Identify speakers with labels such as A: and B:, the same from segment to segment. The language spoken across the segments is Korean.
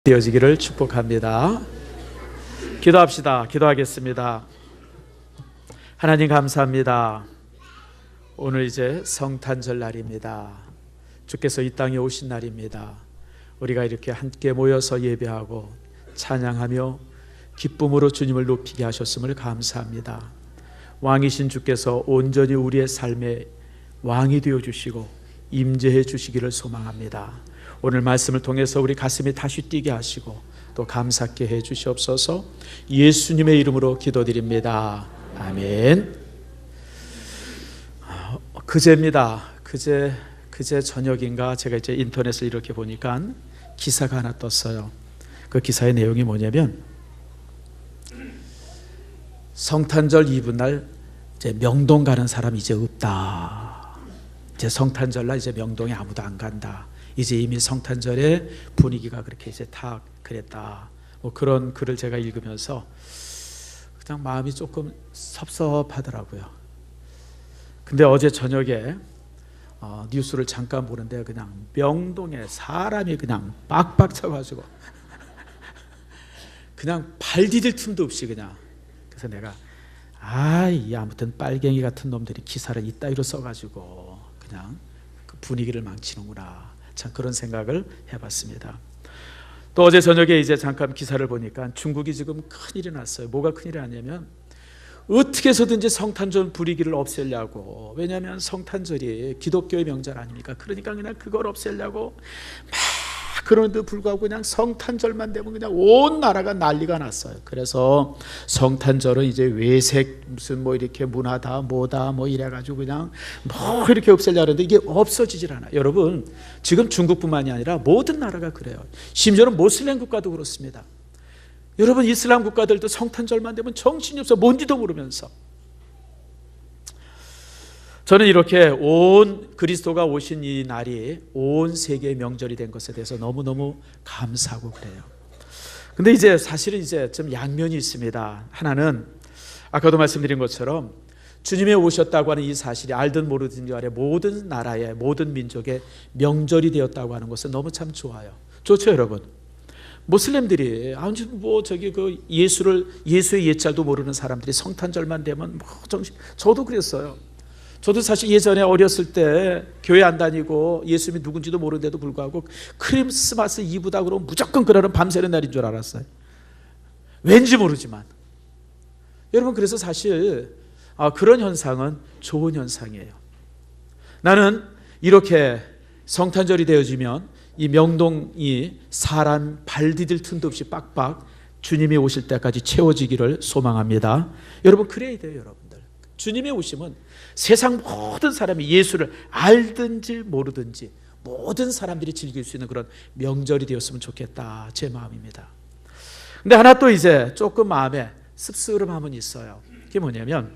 A: 되어지기를 축복합니다. 기도합시다. 기도하겠습니다. 하나님 감사합니다. 오늘 이제 성탄절 날입니다. 주께서 이 땅에 오신 날입니다. 우리가 이렇게 함께 모여서 예배하고 찬양하며 기쁨으로 주님을 높이게 하셨음을 감사합니다. 왕이신 주께서 온전히 우리의 삶의 왕이 되어주시고 임재해 주시기를 소망합니다. 오늘 말씀을 통해서 우리 가슴이 다시 뛰게 하시고 또 감사케 해 주시옵소서. 예수님의 이름으로 기도드립니다. 아멘. 그제입니다. 그제 저녁인가 제가 이제 인터넷을 이렇게 보니까 기사가 하나 떴어요. 그 기사의 내용이 뭐냐면 성탄절 이브날 이제 명동 가는 사람 이제 없다. 이제 성탄절날 이제 명동에 아무도 안 간다. 이제 이미 성탄절의 분위기가 그렇게 이제 다 그랬다. 뭐 그런 글을 제가 읽으면서 그냥 마음이 조금 섭섭하더라고요. 근데 어제 저녁에 뉴스를 잠깐 보는데 그냥 명동에 사람이 그냥 빡빡 차가지고 그냥 발 디딜 틈도 없이 그냥. 그래서 내가 아무튼 빨갱이 같은 놈들이 기사를 이따위로 써가지고 그냥 그 분위기를 망치는구나. 참 그런 생각을 해봤습니다. 또 어제 저녁에 이제 잠깐 기사를 보니까 중국이 지금 큰일이 났어요. 뭐가 큰일이 났냐면 어떻게 해서든지 성탄절 분위기를 없애려고. 왜냐하면 성탄절이 기독교의 명절 아닙니까? 그러니까 그냥 그걸 없애려고 막 그런데도 불구하고 그냥 성탄절만 되면 그냥 온 나라가 난리가 났어요. 그래서 성탄절은 이제 외색 무슨 뭐 이렇게 문화다 뭐다 뭐 이래가지고 그냥 뭐 이렇게 없애려고 하는데 이게 없어지질 않아요. 여러분 지금 중국뿐만이 아니라 모든 나라가 그래요. 심지어는 모슬렘 국가도 그렇습니다. 여러분 이슬람 국가들도 성탄절만 되면 정신이 없어 뭔지도 모르면서. 저는 이렇게 온 그리스도가 오신 이 날이 온 세계의 명절이 된 것에 대해서 너무너무 감사하고 그래요. 근데 이제 사실은 이제 좀 양면이 있습니다. 하나는 아까도 말씀드린 것처럼 주님이 오셨다고 하는 이 사실이 알든 모르든 간에 모든 나라의 모든 민족의 명절이 되었다고 하는 것은 너무 참 좋아요. 좋죠 여러분? 모슬렘들이 그 예수의 옛잘도 모르는 사람들이 성탄절만 되면 저도 그랬어요. 저도 사실 예전에 어렸을 때 교회 안 다니고 예수님이 누군지도 모르는데도 불구하고 크리스마스 이브다 그러면 무조건 그날은 밤새는 날인 줄 알았어요. 왠지 모르지만. 여러분 그래서 사실 그런 현상은 좋은 현상이에요. 나는 이렇게 성탄절이 되어지면 이 명동이 사람 발 디딜 틈도 없이 빡빡 주님이 오실 때까지 채워지기를 소망합니다. 여러분 그래야 돼요 여러분들. 주님의 오심은 세상 모든 사람이 예수를 알든지 모르든지 모든 사람들이 즐길 수 있는 그런 명절이 되었으면 좋겠다 제 마음입니다. 근데 하나 또 이제 조금 마음에 씁쓸함은 있어요. 그게 뭐냐면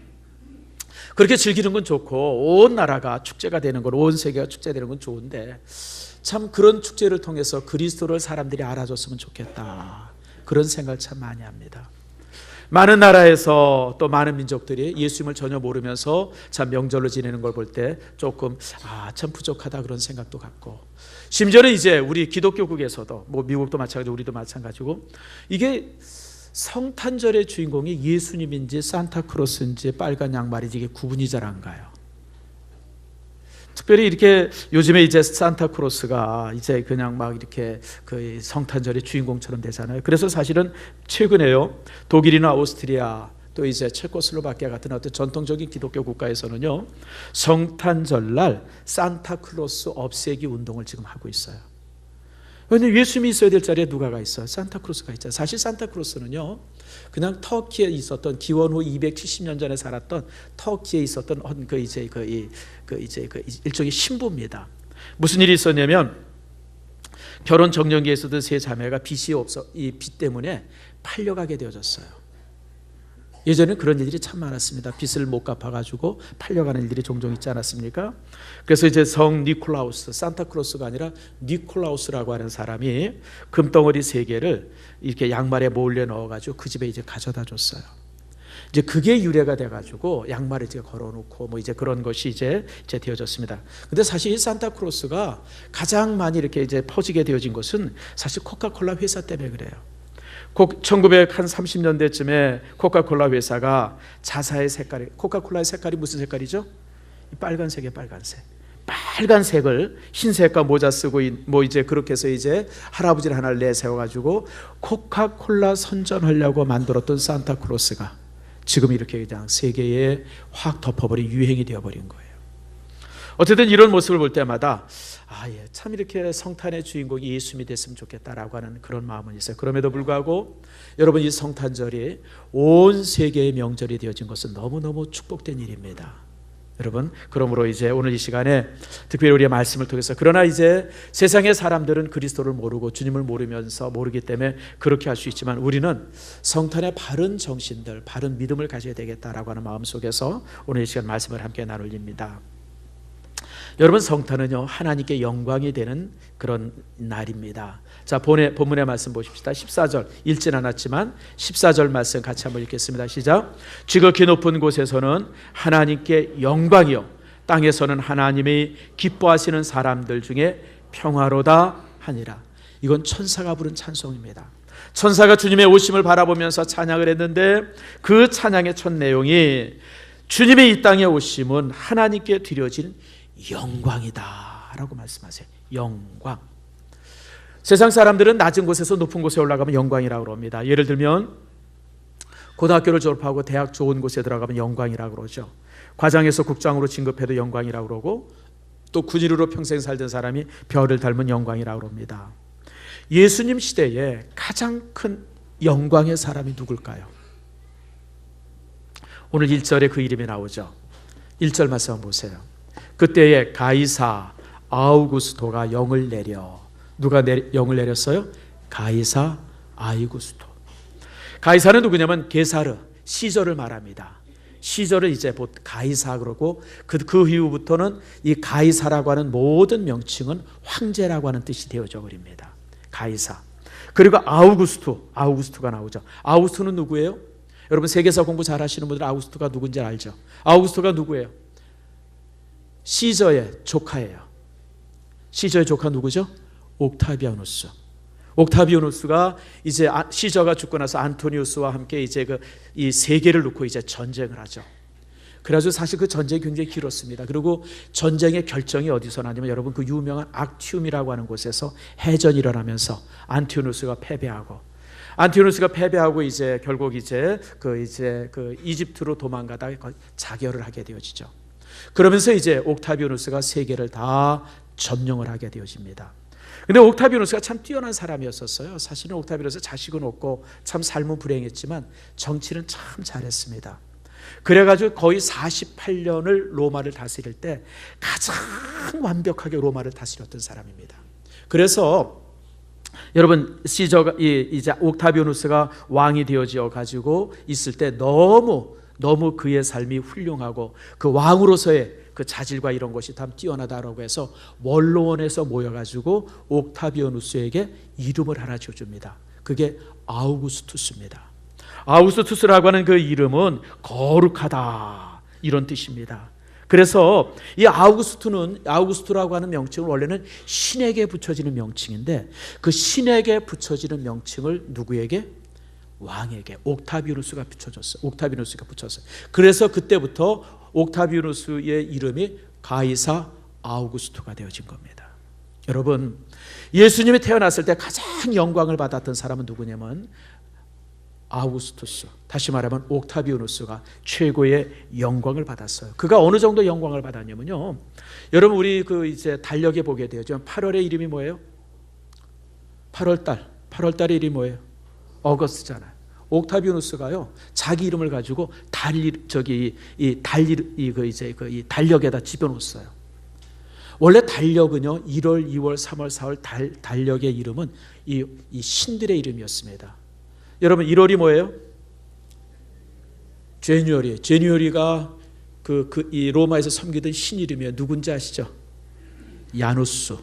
A: 그렇게 즐기는 건 좋고 온 나라가 축제가 되는 건 온 세계가 축제되는 건 좋은데 참 그런 축제를 통해서 그리스도를 사람들이 알아줬으면 좋겠다 그런 생각을 참 많이 합니다. 많은 나라에서 또 많은 민족들이 예수님을 전혀 모르면서 참 명절을 지내는 걸 볼 때 조금 참 부족하다 그런 생각도 갖고 심지어는 이제 우리 기독교국에서도 뭐 미국도 마찬가지고 우리도 마찬가지고 이게 성탄절의 주인공이 예수님인지 산타크로스인지 빨간 양말인지 이게 구분이 잘 안 가요. 특별히 이렇게 요즘에 이제 산타크로스가 이제 그냥 막 이렇게 그 성탄절의 주인공처럼 되잖아요. 그래서 사실은 최근에요 독일이나 오스트리아 또 이제 체코슬로바키아 같은 어떤 전통적인 기독교 국가에서는요 성탄절날 산타크로스 없애기 운동을 지금 하고 있어요. 왜냐하면 예수님이 있어야 될 자리에 누가 가 있어요? 산타크로스가 있잖아요. 사실 산타크로스는요 그냥 터키에 있었던 기원 후 270년 전에 살았던 터키에 있었던 일종의 신부입니다. 무슨 일이 있었냐면 결혼 정년기에 있었던 세 자매가 이 빚 때문에 팔려가게 되어졌어요. 예전에 그런 일들이 참 많았습니다. 빚을 못 갚아가지고 팔려가는 일들이 종종 있지 않았습니까? 그래서 이제 성 니콜라우스, 산타크로스가 아니라 니콜라우스라고 하는 사람이 금덩어리 3개를 이렇게 양말에 몰래 넣어가지고 그 집에 이제 가져다 줬어요. 이제 그게 유래가 돼가지고 양말을 이제 걸어놓고 뭐 이제 그런 것이 이제 되어졌습니다. 근데 사실 이 산타크로스가 가장 많이 이렇게 이제 퍼지게 되어진 것은 사실 코카콜라 회사 때문에 그래요. 1930년대쯤에 코카콜라 회사가 자사의 색깔이, 코카콜라의 색깔이 무슨 색깔이죠? 빨간색이에요, 빨간색. 빨간색을 흰색과 모자 쓰고 뭐 이제 그렇게 해서 이제 할아버지를 하나를 내세워가지고 코카콜라 선전하려고 만들었던 산타크로스가 지금 이렇게 그냥 세계에 확 덮어버린 유행이 되어버린 거예요. 어쨌든 이런 모습을 볼 때마다 참 이렇게 성탄의 주인공이 예수님이 됐으면 좋겠다라고 하는 그런 마음은 있어요. 그럼에도 불구하고 여러분, 이 성탄절이 온 세계의 명절이 되어진 것은 너무너무 축복된 일입니다. 여러분, 그러므로 이제 오늘 이 시간에 특별히 우리의 말씀을 통해서, 그러나 이제 세상의 사람들은 그리스도를 모르고 주님을 모르면서 모르기 때문에 그렇게 할 수 있지만 우리는 성탄의 바른 정신들, 바른 믿음을 가져야 되겠다라고 하는 마음 속에서 오늘 이 시간 말씀을 함께 나눌립니다. 여러분, 성탄은요 하나님께 영광이 되는 그런 날입니다. 자, 본문의 말씀 보십시다. 14절, 읽진 않았지만 14절 말씀 같이 한번 읽겠습니다. 시작. 지극히 높은 곳에서는 하나님께 영광이요, 땅에서는 하나님이 기뻐하시는 사람들 중에 평화로다 하니라. 이건 천사가 부른 찬송입니다. 천사가 주님의 오심을 바라보면서 찬양을 했는데 그 찬양의 첫 내용이 주님의 이 땅에 오심은 하나님께 드려진 영광이다 라고 말씀하세요. 영광. 세상 사람들은 낮은 곳에서 높은 곳에 올라가면 영광이라고 그럽니다. 예를 들면 고등학교를 졸업하고 대학 좋은 곳에 들어가면 영광이라고 그러죠. 과장에서 국장으로 진급해도 영광이라고 그러고, 또 군인으로 평생 살던 사람이 별을 닮은 영광이라고 그럽니다. 예수님 시대에 가장 큰 영광의 사람이 누굴까요? 오늘 1절에 그 이름이 나오죠. 1절 말씀 한번 보세요. 그때에 가이사 아우구스토가 영을 내려. 누가 영을 내렸어요? 가이사 아우구스토. 가이사는 누구냐면 게사르, 시저를 말합니다. 시저를 이제 가이사 그러고 그 이후부터는 이 가이사라고 하는 모든 명칭은 황제라고 하는 뜻이 되어져 버립니다. 가이사. 그리고 아우구스투가 나오죠. 아우구스투는 누구예요? 여러분, 세계사 공부 잘 하시는 분들 아우구스투가 누군지 알죠? 아우구스투가 누구예요? 시저의 조카예요. 시저의 조카 누구죠? 옥타비아누스. 옥타비아누스가 이제 시저가 죽고 나서 안토니우스와 함께 이제 이 세계를 놓고 이제 전쟁을 하죠. 그래가지고 사실 그 전쟁이 굉장히 길었습니다. 그리고 전쟁의 결정이 어디서 나냐면 여러분, 그 유명한 악티움이라고 하는 곳에서 해전이 일어나면서 안티오누스가 패배하고 이제 결국 이제 그 이집트로 도망가다가 자결을 하게 되어지죠. 그러면서 이제 옥타비아누스가 세계를 다 점령을 하게 되어집니다. 근데 옥타비아누스가 참 뛰어난 사람이었었어요. 사실은 옥타비아누스 자식은 없고 참 삶은 불행했지만 정치는 참 잘했습니다. 그래가지고 거의 48년을 로마를 다스릴 때 가장 완벽하게 로마를 다스렸던 사람입니다. 그래서 여러분, 시저가 이제 옥타비아누스가 왕이 되어지어 가지고 있을 때 너무 그의 삶이 훌륭하고 그 왕으로서의 그 자질과 이런 것이 참 뛰어나다라고 해서 원로원에서 모여가지고 옥타비아누스에게 이름을 하나 지어줍니다. 그게 아우구스투스입니다. 아우구스투스라고 하는 그 이름은 거룩하다 이런 뜻입니다. 그래서 이 아우구스투라고 하는 명칭은 원래는 신에게 붙여지는 명칭인데 그 신에게 붙여지는 명칭을 누구에게? 왕에게, 옥타비아누스가 붙였어요. 그래서 그때부터 옥타비아누스의 이름이 가이사 아우구스투가 되어진 겁니다. 여러분, 예수님이 태어났을 때 가장 영광을 받았던 사람은 누구냐면 아우구스투스, 다시 말하면 옥타비아누스가 최고의 영광을 받았어요. 그가 어느 정도 영광을 받았냐면요, 여러분, 우리 이제 달력에 보게 되죠. 8월의 이름이 뭐예요? 8월달의 이름이 뭐예요? 어거스트잖아요. 옥타비아누스가요 자기 이름을 가지고 이 달력에다 집어넣었어요. 원래 달력은요 1월, 2월, 3월, 4월 달력의 이름은 이 신들의 이름이었습니다. 여러분, 1월이 뭐예요? 제뉴어리가 이 로마에서 섬기던 신 이름이에요. 누군지 아시죠? 야누스.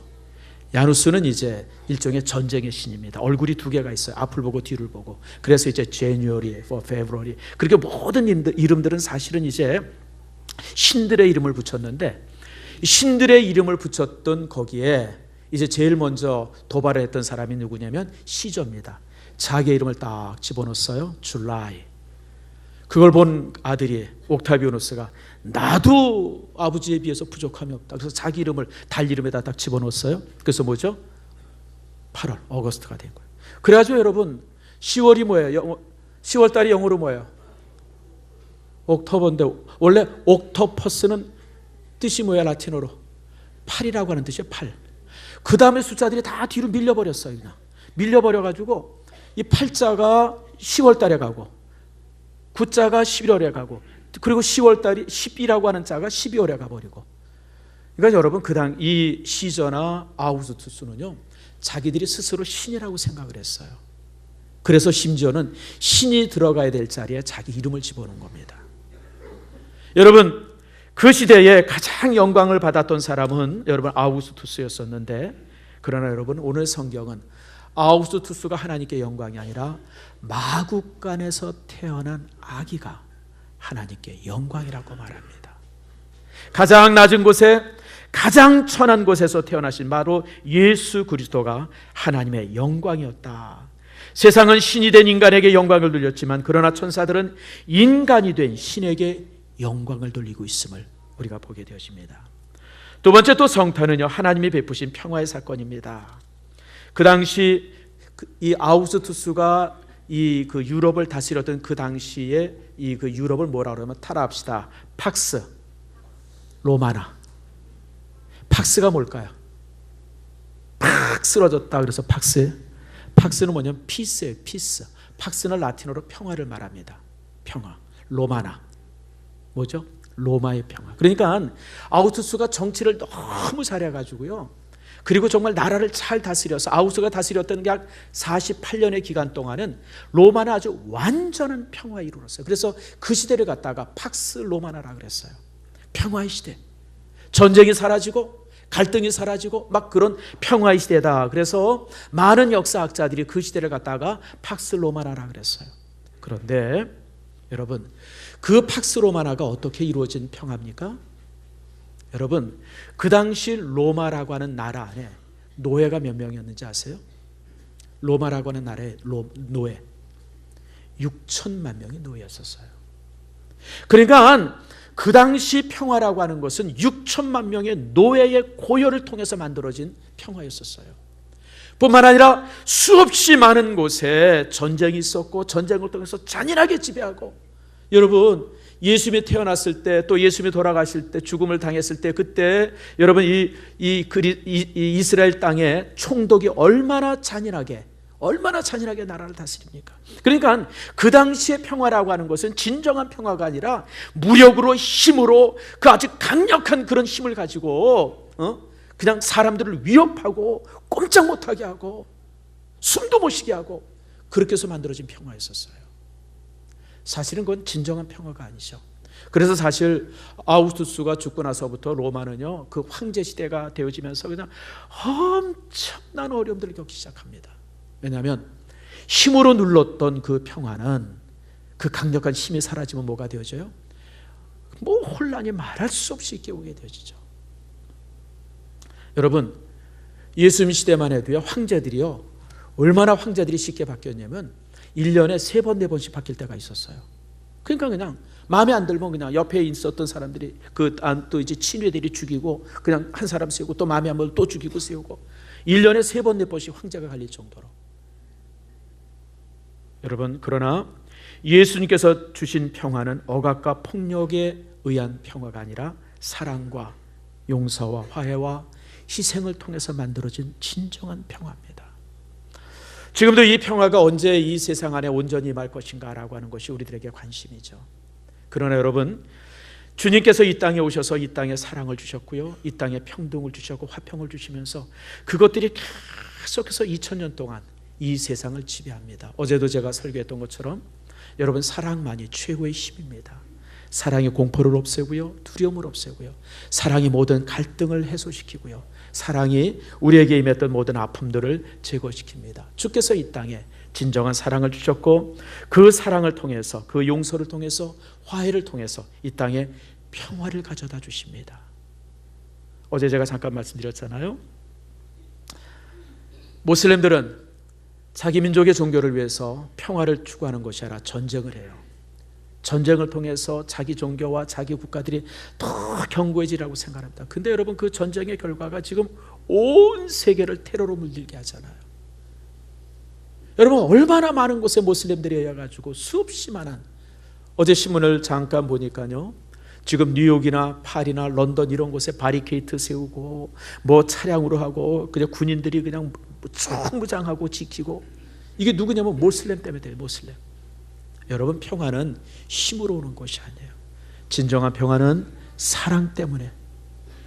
A: 야누스는 이제 일종의 전쟁의 신입니다. 얼굴이 두 개가 있어요. 앞을 보고 뒤를 보고. 그래서 이제 January, February. 그렇게 모든 이름들은 사실은 이제 신들의 이름을 붙였는데, 신들의 이름을 붙였던 거기에 이제 제일 먼저 도발을 했던 사람이 누구냐면 시저입니다. 자기 이름을 딱 집어넣었어요. 줄라이. 그걸 본 아들이 옥타비아누스가 나도 아버지에 비해서 부족함이 없다. 그래서 자기 이름을 달 이름에다 딱 집어넣었어요. 그래서 뭐죠? 8월, 어거스트가 된 거예요. 그래가지고 여러분 10월이 뭐예요? 10월 달이 영어로 뭐예요? 옥토버인데 원래 옥토퍼스는 뜻이 뭐야? 라틴어로 8이라고 하는 뜻이에요. 8. 그 다음에 숫자들이 다 뒤로 밀려버렸어요. 그냥 밀려버려가지고 이 8자가 10월 달에 가고 9자가 11월에 가고 그리고 10월 달이 10이라고 하는 자가 12월에 가버리고. 그러니까 여러분 이 시저나 아우구스투스는요 자기들이 스스로 신이라고 생각을 했어요. 그래서 심지어는 신이 들어가야 될 자리에 자기 이름을 집어넣은 겁니다. 여러분 그 시대에 가장 영광을 받았던 사람은 여러분 아우구스투스였었는데, 그러나 여러분 오늘 성경은 아우구스투스가 하나님께 영광이 아니라 마국간에서 태어난 아기가 하나님께 영광이라고 말합니다. 가장 낮은 곳에 가장 천한 곳에서 태어나신 바로 예수 그리스도가 하나님의 영광이었다. 세상은 신이 된 인간에게 영광을 돌렸지만 그러나 천사들은 인간이 된 신에게 영광을 돌리고 있음을 우리가 보게 되어집니다. 두 번째 또 성탄은요 하나님이 베푸신 평화의 사건입니다. 그 당시 이 아우구스투스가 그 유럽을 다스렸던 그 당시에 그 유럽을 뭐라 그러면 따라합시다. 팍스 로마나. 팍스가 뭘까요? 팍 쓰러졌다. 그래서 팍스는 뭐냐면 피스예요. 피스. 팍스는 라틴어로 평화를 말합니다. 평화. 로마나 뭐죠? 로마의 평화. 그러니까 아우구스투스가 정치를 너무 잘해가지고요. 그리고 정말 나라를 잘 다스려서 아우구스가 다스렸던 약 48년의 기간 동안은 로마는 아주 완전한 평화에 이르렀어요. 그래서 그 시대를 갖다가 팍스 로마나라 그랬어요. 평화의 시대. 전쟁이 사라지고 갈등이 사라지고 막 그런 평화의 시대다. 그래서 많은 역사학자들이 그 시대를 갖다가 팍스 로마나라 그랬어요. 그런데 여러분 그 팍스 로마나가 어떻게 이루어진 평화입니까? 여러분 그 당시 로마라고 하는 나라 안에 노예가 몇 명이었는지 아세요? 로마라고 하는 나라의 노예 6천만 명이 노예였었어요. 그러니까 그 당시 평화라고 하는 것은 6천만 명의 노예의 고열을 통해서 만들어진 평화였었어요. 뿐만 아니라 수없이 많은 곳에 전쟁이 있었고 전쟁을 통해서 잔인하게 지배하고, 여러분 예수님이 태어났을 때 또 예수님이 돌아가실 때 죽음을 당했을 때 그때 여러분 이 이스라엘 땅에 총독이 얼마나 잔인하게 나라를 다스립니까? 그러니까 그 당시의 평화라고 하는 것은 진정한 평화가 아니라 무력으로 힘으로 그 아주 강력한 그런 힘을 가지고 그냥 사람들을 위협하고 꼼짝 못하게 하고 숨도 못 쉬게 하고 그렇게 해서 만들어진 평화였었어요. 사실은 그건 진정한 평화가 아니죠. 그래서 사실 아우구스투스가 죽고 나서부터 로마는요 그 황제 시대가 되어지면서 그냥 엄청난 어려움들을 겪기 시작합니다. 왜냐하면 힘으로 눌렀던 그 평화는 그 강력한 힘이 사라지면 뭐가 되어져요? 뭐 혼란이 말할 수 없이 있게 오게 되어지죠. 여러분 예수님 시대만 해도요 황제들이요 얼마나 황제들이 쉽게 바뀌었냐면 1년에 3번 4번씩 바뀔 때가 있었어요. 그러니까 그냥 마음에 안 들면 그냥 옆에 있었던 사람들이 또 이제 친위들이 죽이고 그냥 한 사람 세우고 또 마음에 안 들면 또 죽이고 세우고 1년에 3번 4번씩 황제가 갈릴 정도로. 여러분 그러나 예수님께서 주신 평화는 억압과 폭력에 의한 평화가 아니라 사랑과 용서와 화해와 희생을 통해서 만들어진 진정한 평화입니다. 지금도 이 평화가 언제 이 세상 안에 온전히 임할 것인가라고 하는 것이 우리들에게 관심이죠. 그러나 여러분 주님께서 이 땅에 오셔서 이 땅에 사랑을 주셨고요 이 땅에 평등을 주셨고 화평을 주시면서 그것들이 계속해서 2000년 동안 이 세상을 지배합니다. 어제도 제가 설교했던 것처럼 여러분 사랑만이 최고의 힘입니다. 사랑이 공포를 없애고요, 두려움을 없애고요, 사랑이 모든 갈등을 해소시키고요, 사랑이 우리에게 임했던 모든 아픔들을 제거시킵니다. 주께서 이 땅에 진정한 사랑을 주셨고, 그 사랑을 통해서, 그 용서를 통해서, 화해를 통해서 이 땅에 평화를 가져다 주십니다. 어제 제가 잠깐 말씀드렸잖아요. 모슬림들은 자기 민족의 종교를 위해서 평화를 추구하는 것이 아니라 전쟁을 해요. 전쟁을 통해서 자기 종교와 자기 국가들이 더 견고해지라고 생각합니다. 근데 여러분, 그 전쟁의 결과가 지금 온 세계를 테러로 물들게 하잖아요. 여러분, 얼마나 많은 곳에 모슬림들이 해가지고 수없이 많은, 어제 신문을 잠깐 보니까요, 지금 뉴욕이나 파리나 런던 이런 곳에 바리케이트 세우고 뭐 차량으로 하고 그냥 군인들이 그냥 무장하고 지키고, 이게 누구냐면 모슬렘 때문에 돼요. 모슬렘. 여러분, 평화는 힘으로 오는 것이 아니에요. 진정한 평화는 사랑 때문에,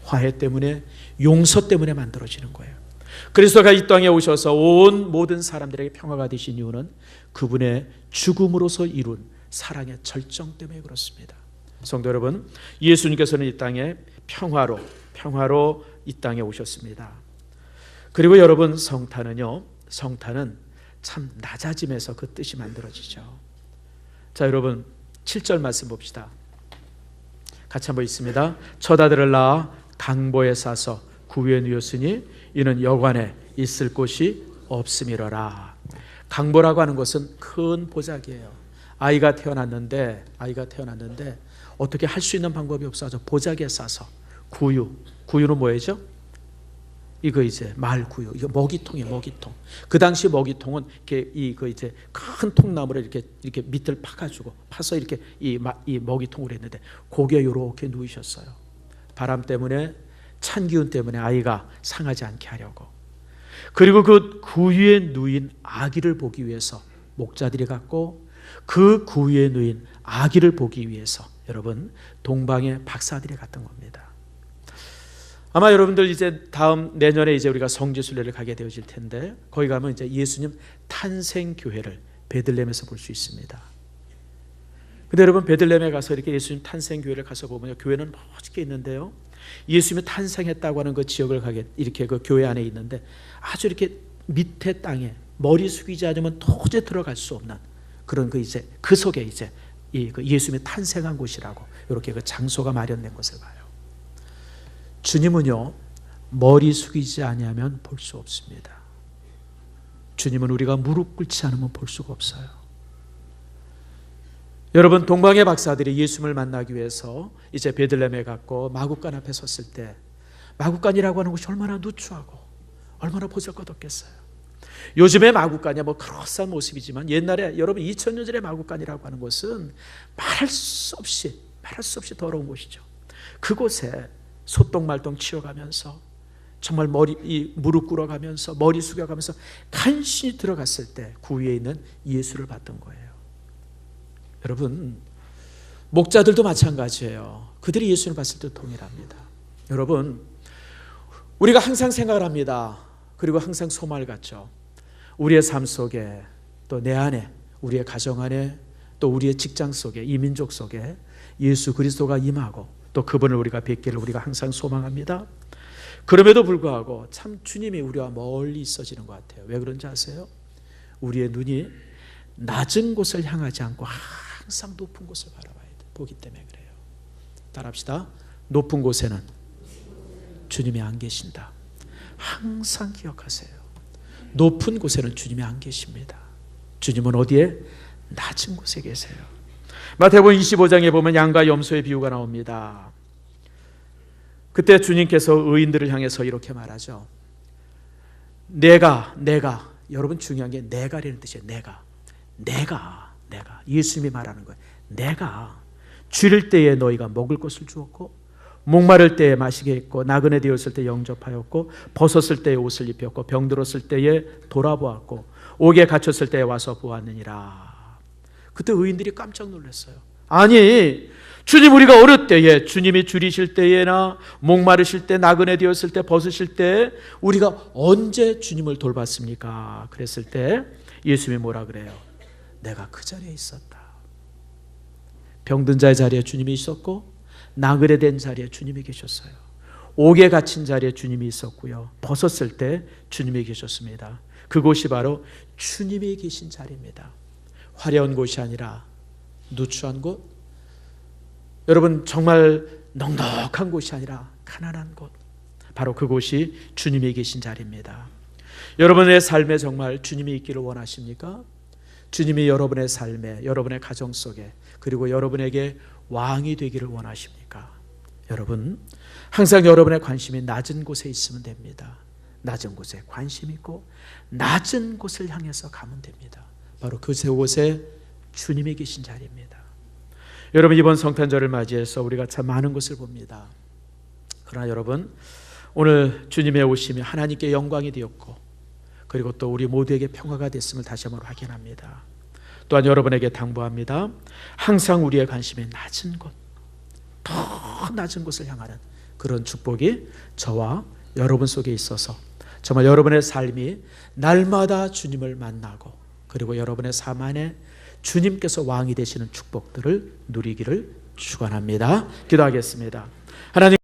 A: 화해 때문에, 용서 때문에 만들어지는 거예요. 그리스도가 이 땅에 오셔서 온 모든 사람들에게 평화가 되신 이유는 그분의 죽음으로서 이룬 사랑의 절정 때문에 그렇습니다. 성도 여러분, 예수님께서는 이 땅에 평화로 이 땅에 오셨습니다. 그리고 여러분, 성탄은 참 낮아짐에서 그 뜻이 만들어지죠. 자, 여러분 7절 말씀 봅시다. 같이 한번 읽습니다. 첫 아들을 낳아 강보에 싸서 구유에 누였으니 이는 여관에 있을 곳이 없음이로라. 강보라고 하는 것은 큰 보자기예요. 아이가 태어났는데 어떻게 할 수 있는 방법이 없어서 보자기에 싸서, 구유는 뭐예요? 이거 이제 말구유, 이거 먹이통이에요. 먹이통. 그 당시 먹이통은 이거 이제 큰 통나무를 이렇게 밑을 파서 이렇게 이 먹이통을 했는데, 거기에 이렇게 누이셨어요. 바람 때문에, 찬 기운 때문에 아이가 상하지 않게 하려고. 그리고 그 구유에 누인 아기를 보기 위해서 목자들이 갔고, 그 구유에 누인 아기를 보기 위해서 여러분 동방의 박사들이 갔던 겁니다. 아마 여러분들 이제 다음 내년에 이제 우리가 성지순례를 가게 되어질 텐데, 거기 가면 이제 예수님 탄생 교회를 베들레헴에서 볼 수 있습니다. 근데 여러분, 베들레헴에 가서 이렇게 예수님 탄생 교회를 가서 보면 교회는 멋지게 있는데요, 예수님이 탄생했다고 하는 그 지역을 가게 이렇게 그 교회 안에 있는데, 아주 이렇게 밑에 땅에 머리 숙이지 않으면 도저히 들어갈 수 없는 그런 그 속에 이제 그 예수님이 탄생한 곳이라고 이렇게 그 장소가 마련된 것을 봐요. 주님은요, 머리 숙이지 아니하면 볼 수 없습니다. 주님은 우리가 무릎 꿇지 않으면 볼 수가 없어요. 여러분, 동방의 박사들이 예수님을 만나기 위해서 이제 베들레헴에 갔고 마구간 앞에 섰을 때, 마구간이라고 하는 것이 얼마나 누추하고 얼마나 보잘것없겠어요. 요즘의 마구간이야 뭐 그럴싸한 모습이지만, 옛날에 여러분 2000년 전의 마구간이라고 하는 것은 말할 수 없이 더러운 곳이죠. 그곳에 소똥말똥 치워가면서 정말 무릎 꿇어가면서 머리 숙여가면서 간신히 들어갔을 때 그 위에 있는 예수를 봤던 거예요. 여러분, 목자들도 마찬가지예요. 그들이 예수를 봤을 때 동일합니다. 여러분, 우리가 항상 생각을 합니다. 그리고 항상 소망을 갖죠. 우리의 삶 속에, 또 내 안에, 우리의 가정 안에, 또 우리의 직장 속에, 이 민족 속에 예수 그리스도가 임하고 또 그분을 우리가 뵙기를 우리가 항상 소망합니다. 그럼에도 불구하고 참 주님이 우리와 멀리 있어지는 것 같아요. 왜 그런지 아세요? 우리의 눈이 낮은 곳을 향하지 않고 항상 높은 곳을 바라봐야 돼. 보기 때문에 그래요. 따라합시다. 높은 곳에는 주님이 안 계신다. 항상 기억하세요. 높은 곳에는 주님이 안 계십니다. 주님은 어디에? 낮은 곳에 계세요. 마태복음 25장에 보면 양과 염소의 비유가 나옵니다. 그때 주님께서 의인들을 향해서 이렇게 말하죠. 내가 여러분, 중요한 게 내가라는 뜻이에요. 내가 예수님이 말하는 거예요. 내가 줄일 때에 너희가 먹을 것을 주었고, 목마를 때에 마시게 했고, 나그네 되었을 때 영접하였고, 벗었을 때에 옷을 입혔고, 병들었을 때에 돌아보았고, 옥에 갇혔을 때에 와서 보았느니라. 그때 의인들이 깜짝 놀랐어요. 아니, 주님, 우리가 어릴 때에, 주님이 줄이실 때에나 목마르실 때, 나그네 되었을 때, 벗으실 때 우리가 언제 주님을 돌봤습니까? 그랬을 때 예수님이 뭐라 그래요? 내가 그 자리에 있었다. 병든 자의 자리에 주님이 있었고 나그네 된 자리에 주님이 계셨어요. 옥에 갇힌 자리에 주님이 있었고요. 벗었을 때 주님이 계셨습니다. 그곳이 바로 주님이 계신 자리입니다. 화려한 곳이 아니라 누추한 곳, 여러분 정말 넉넉한 곳이 아니라 가난한 곳, 바로 그곳이 주님이 계신 자리입니다. 여러분의 삶에 정말 주님이 있기를 원하십니까? 주님이 여러분의 삶에, 여러분의 가정 속에, 그리고 여러분에게 왕이 되기를 원하십니까? 여러분, 항상 여러분의 관심이 낮은 곳에 있으면 됩니다. 낮은 곳에 관심 있고 낮은 곳을 향해서 가면 됩니다. 바로 그곳에 주님이 계신 자리입니다. 여러분, 이번 성탄절을 맞이해서 우리가 참 많은 것을 봅니다. 그러나 여러분, 오늘 주님의 오심이 하나님께 영광이 되었고, 그리고 또 우리 모두에게 평화가 됐음을 다시 한번 확인합니다. 또한 여러분에게 당부합니다. 항상 우리의 관심이 낮은 곳, 더 낮은 곳을 향하는 그런 축복이 저와 여러분 속에 있어서 정말 여러분의 삶이 날마다 주님을 만나고, 그리고 여러분의 삶 안에 주님께서 왕이 되시는 축복들을 누리기를 축원합니다. 기도하겠습니다. 하나님,